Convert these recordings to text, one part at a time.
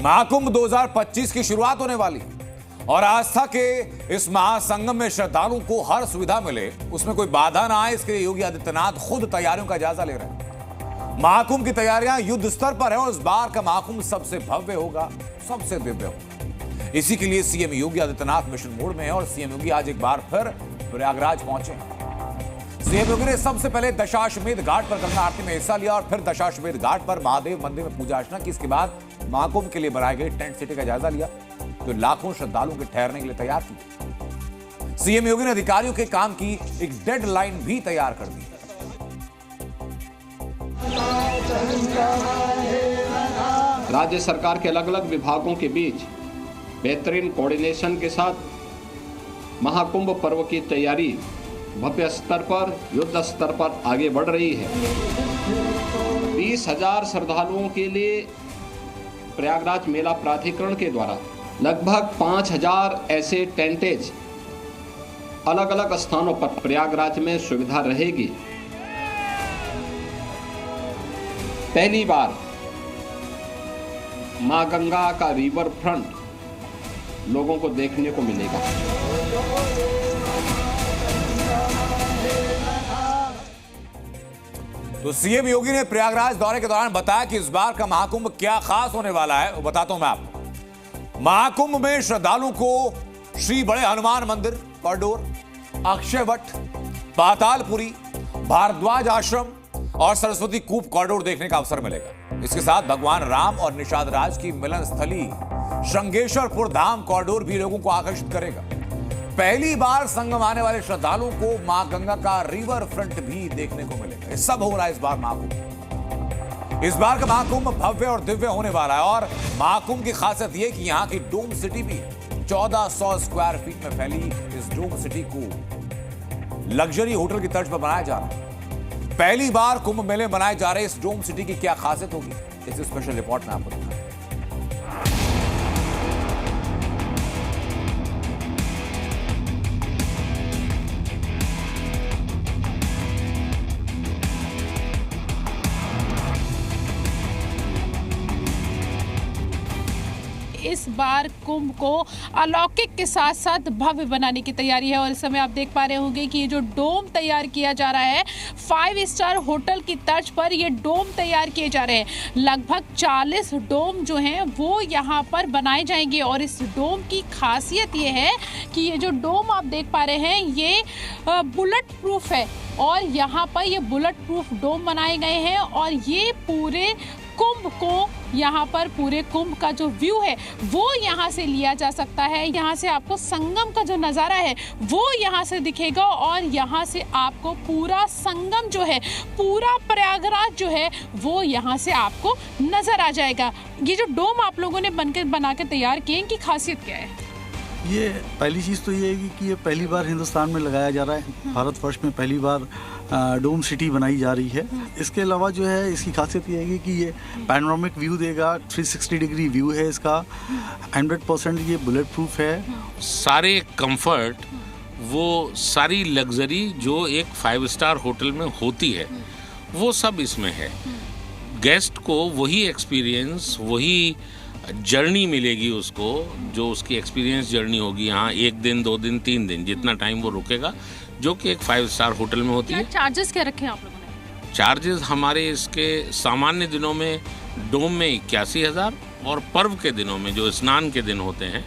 महाकुंभ 2025 की शुरुआत होने वाली और आस्था के इस महासंगम में श्रद्धालुओं को हर सुविधा मिले, उसमें कोई बाधा ना आए, इसके लिए योगी आदित्यनाथ खुद तैयारियों का जायजा ले रहे हैं। महाकुंभ की तैयारियां युद्ध स्तर पर है और इस बार का महाकुंभ सबसे भव्य होगा, सबसे दिव्य होगा। इसी के लिए CM Yogi Adityanath mission mode में है और सीएम योगी आज एक बार फिर प्रयागराज पहुंचे हैं। सीएम योगी ने सबसे पहले दशाश्वमेध घाट पर गंगा आरती में हिस्सा लिया और फिर दशाश्वमेध घाट पर महादेव मंदिर में पूजा अर्चना की। इसके बाद महाकुंभ के लिए बनाई गई टेंट सिटी का जायजा लिया, जो लाखों श्रद्धालुओं के ठहरने के लिए तैयार की। सीएम योगी ने अधिकारियों के काम की एक डेडलाइन भी तैयार कर दी। राज्य सरकार के अलग अलग विभागों के बीच बेहतरीन कोऑर्डिनेशन के साथ महाकुंभ पर्व की तैयारी भव्य स्तर पर, युद्ध स्तर पर आगे बढ़ रही है। 20,000 श्रद्धालुओं के लिए प्रयागराज मेला प्राधिकरण के द्वारा लगभग 5,000 ऐसे टेंटेज अलग अलग स्थानों पर प्रयागराज में सुविधा रहेगी। पहली बार मां गंगा का रिवर फ्रंट लोगों को देखने को मिलेगा। तो सीएम योगी ने प्रयागराज दौरे के दौरान बताया कि इस बार का महाकुंभ क्या खास होने वाला है, वो बताता हूं मैं आपको। महाकुंभ में श्रद्धालुओं को श्री बड़े हनुमान मंदिर कॉरिडोर, अक्षय वट, पातालपुरी, भारद्वाज आश्रम और सरस्वती कूप कॉरिडोर देखने का अवसर मिलेगा। इसके साथ भगवान राम और निषाद राज की मिलन स्थली श्रृंगेश्वरपुर धाम कॉरिडोर भी लोगों को आकर्षित करेगा। पहली बार संगम आने वाले श्रद्धालुओं को मां गंगा का रिवर फ्रंट भी देखने को मिलेगा। ये सब हो रहा है इस बार महाकुंभ। इस बार का महाकुंभ भव्य और दिव्य होने वाला है और महाकुंभ की खासियत यह कि यहाँ की डोम सिटी भी है। 1400 स्क्वायर फीट में फैली इस डोम सिटी को लग्जरी होटल की तर्ज पर बनाया जा रहा है। पहली बार कुंभ मेले बनाए जा रहे इस डोम सिटी की क्या खासियत होगी, इस स्पेशल रिपोर्ट में आपको दिखाएं। इस बार कुंभ को अलौकिक के साथ साथ भव्य बनाने की तैयारी है और इस समय आप देख पा रहे होंगे कि ये जो डोम तैयार किया जा रहा है, 5 स्टार होटल की तर्ज पर ये डोम तैयार किए जा रहे हैं। लगभग 40 डोम जो हैं वो यहाँ पर बनाए जाएंगे और इस डोम की खासियत ये है कि ये जो डोम आप देख पा रहे हैं ये बुलेट प्रूफ है और यहाँ पर ये बुलेट प्रूफ डोम बनाए गए हैं और ये पूरे कुंभ को, यहाँ पर पूरे कुंभ का जो व्यू है वो यहाँ से लिया जा सकता है। यहाँ से आपको संगम का जो नज़ारा है वो यहाँ से दिखेगा और यहाँ से आपको पूरा संगम जो है, पूरा प्रयागराज जो है वो यहाँ से आपको नज़र आ जाएगा। ये जो डोम आप लोगों ने बना के तैयार किए, इनकी खासियत क्या है? ये पहली चीज़ तो ये है कि ये पहली बार हिंदुस्तान में लगाया जा रहा है। भारतवर्ष में पहली बार डोम सिटी बनाई जा रही है। इसके अलावा जो है इसकी खासियत ये है कि ये पैनोरामिक व्यू देगा, 360 डिग्री व्यू है इसका, 100% ये बुलेट प्रूफ है। सारे कंफर्ट, वो सारी लग्जरी जो एक 5 स्टार होटल में होती है वो सब इसमें है। गेस्ट को वही एक्सपीरियंस, वही जर्नी मिलेगी उसको, जो उसकी एक्सपीरियंस जर्नी होगी यहाँ 1 दिन 2 दिन 3 दिन जितना टाइम वो रुकेगा, जो कि एक 5 स्टार होटल में होती है। चार्जेस क्या रखे हैं आप लोगों ने? चार्जेस हमारे इसके सामान्य दिनों में डोम में 81,000 और पर्व के दिनों में जो स्नान के दिन होते हैं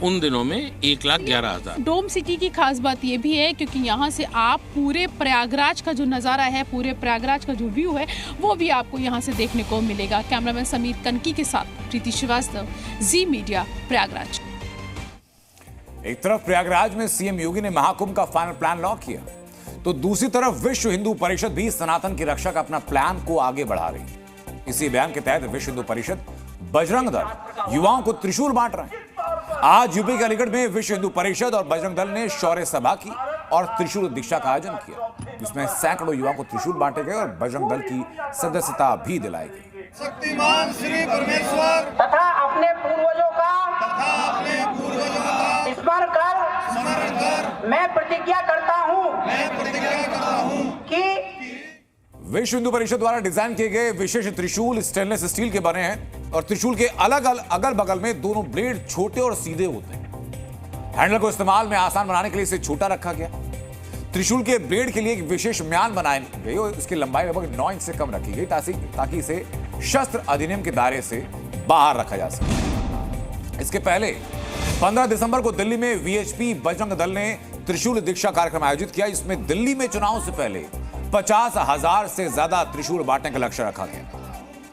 उन दिनों में 1,11,000। डोम सिटी की खास बात ये भी है क्योंकि यहाँ से आप पूरे प्रयागराज का जो नज़ारा है, पूरे प्रयागराज का जो व्यू है वो भी आपको यहाँ से देखने को मिलेगा। कैमरामैन समीर कनकी के साथ प्रीति श्रीवास्तव, जी मीडिया, प्रयागराज। एक तरफ प्रयागराज में सीएम योगी ने महाकुंभ का फाइनल प्लान लॉक किया, तो दूसरी तरफ विश्व हिंदू परिषद भी सनातन की रक्षा का अपना प्लान को आगे बढ़ा रही है। इसी अभियान के तहत विश्व हिंदू परिषद, बजरंग दल युवाओं को त्रिशूल बांट रहे हैं। आज यूपी के अलीगढ़ में विश्व हिंदू परिषद और बजरंग दल ने शौर्य सभा की और त्रिशूल दीक्षा का आयोजन किया, जिसमें सैकड़ों युवाओं को त्रिशूल बांटे गए और बजरंग दल की सदस्यता भी दिलाई गई। शक्तिमान श्री परमेश्वर तथा अपने पूर्वजों का स्मरण कर मैं प्रतिज्ञा करता हूँ कि विश्व हिंदू परिषद द्वारा डिजाइन किए गए विशेष त्रिशूल स्टेनलेस स्टील के बने हैं। और त्रिशूल के अगल बगल में दोनों ब्लेड छोटे और सीधे होते हैं। हैंडल को इस्तेमाल में आसान बनाने के लिए इसे छोटा रखा गया। त्रिशूल के ब्लेड के लिए एक विशेष म्यान बनाई गई और इसकी लंबाई लगभग 9 इंच से कम रखी गई ताकि इसे शस्त्र अधिनियम के दायरे से बाहर रखा जा सके। इसके पहले 15 दिसंबर को दिल्ली में वीएचपी बजरंग दल ने त्रिशूल दीक्षा कार्यक्रम आयोजित किया। इसमें दिल्ली में चुनाव से पहले 50,000 से ज्यादा त्रिशूल बांटने का लक्ष्य रखा गया।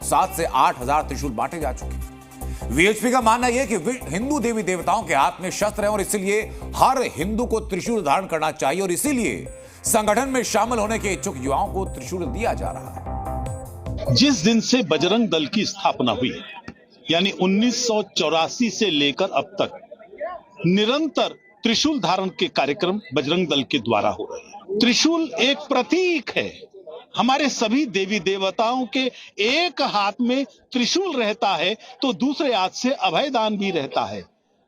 7 से 8,000 त्रिशूल बांटे जा चुके। वीएचपी का मानना यह है कि हिंदू देवी देवताओं के हाथ में शस्त्र है और इसीलिए हर हिंदू को त्रिशूल धारण करना चाहिए और इसीलिए संगठन में शामिल होने के इच्छुक युवाओं को त्रिशूल दिया जा रहा है। जिस दिन से बजरंग दल की स्थापना हुई, यानी 1984 से लेकर अब तक निरंतर त्रिशूल धारण के कार्यक्रम बजरंग दल के द्वारा हो रहे हैं। त्रिशूल एक प्रतीक है। हमारे सभी देवी देवताओं के एक हाथ में त्रिशूल रहता है तो दूसरे हाथ से अभयदान भी रहता है।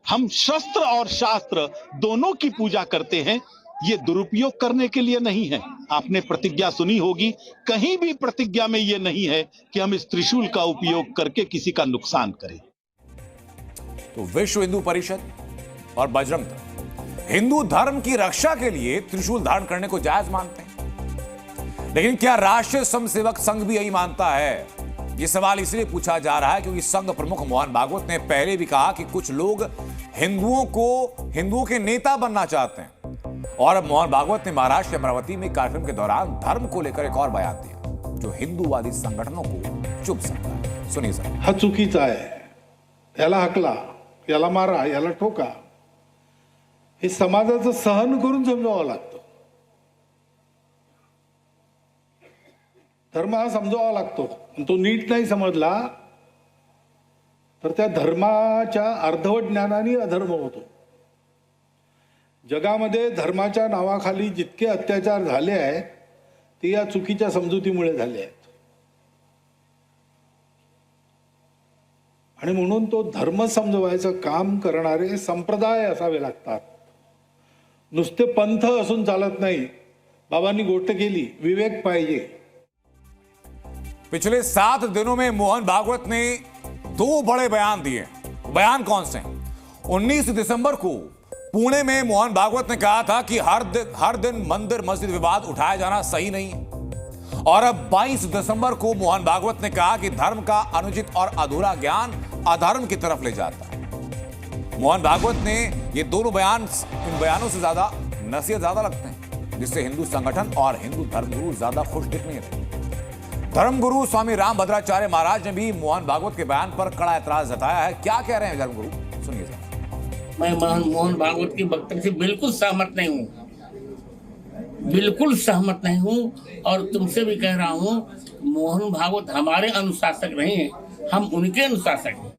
हम शस्त्र और शास्त्र दोनों की पूजा करते हैं, ये दुरुपयोग करने के लिए नहीं है। आपने प्रतिज्ञा सुनी होगी, कहीं भी प्रतिज्ञा में ये नहीं है कि हम इस त्रिशूल का उपयोग करके किसी का नुकसान करें। तो विश्व हिंदू परिषद और बजरंग दल हिंदू धर्म की रक्षा के लिए त्रिशूल धारण करने को जायज मानते हैं, लेकिन क्या राष्ट्रीय स्वयंसेवक संघ भी यही मानता है? यह सवाल इसलिए पूछा जा रहा है क्योंकि संघ प्रमुख मोहन भागवत ने पहले भी कहा कि कुछ लोग हिंदुओं के नेता बनना चाहते हैं। और अब मोहन भागवत ने महाराष्ट्र के अमरावती में कार्यक्रम के दौरान धर्म को लेकर एक और बयान दिया जो हिंदूवादी संगठनों को चुभ सकता है। सुनिए सर। हा चुकीचा आहे, याला हकला, याला मारा, याला ठोका, हे समाजाचं सहन करून समजावं लागतं। धर्म हा समजावा लागतो, तो नीट नाही समजला तर त्या धर्माच्या अर्धवट ज्ञानाने अधर्म होतो। जगामध्ये धर्माच्या नावाखाली जितके अत्याचार झाले आहेत ते या चुकीच्या समजुतीमुळे झाले आहेत आणि म्हणून तो धर्म समजवायचं काम करणारे संप्रदाय असावे लागतात। नुसते पंथ असून चालत नाही। बाबांनी गोष्ट केली, विवेक पाहिजे। पिछले 7 दिनों में मोहन भागवत ने 2 बड़े बयान दिए। बयान कौन से? 19 दिसंबर को पुणे में मोहन भागवत ने कहा था कि हर दिन मंदिर मस्जिद विवाद उठाया जाना सही नहीं है। और अब 22 दिसंबर को मोहन भागवत ने कहा कि धर्म का अनुचित और अधूरा ज्ञान अधर्म की तरफ ले जाता है। मोहन भागवत ने ये दोनों बयान इन बयानों से ज्यादा नसीहत ज्यादा लगते हैं, जिससे हिंदू संगठन और हिंदू धर्मगुरु ज्यादा खुश दिख नहीं रहे। धर्मगुरु स्वामी रामभद्राचार्य महाराज ने भी मोहन भागवत के बयान पर कड़ा ऐतराज जताया है। क्या कह रहे हैं धर्मगुरु, सुनिए जरा। मैं मोहन भागवत की वक्तव्य से बिल्कुल सहमत नहीं हूँ, बिल्कुल सहमत नहीं हूँ। और तुमसे भी कह रहा हूँ, मोहन भागवत हमारे अनुशासक नहीं है, हम उनके अनुशासक हैं।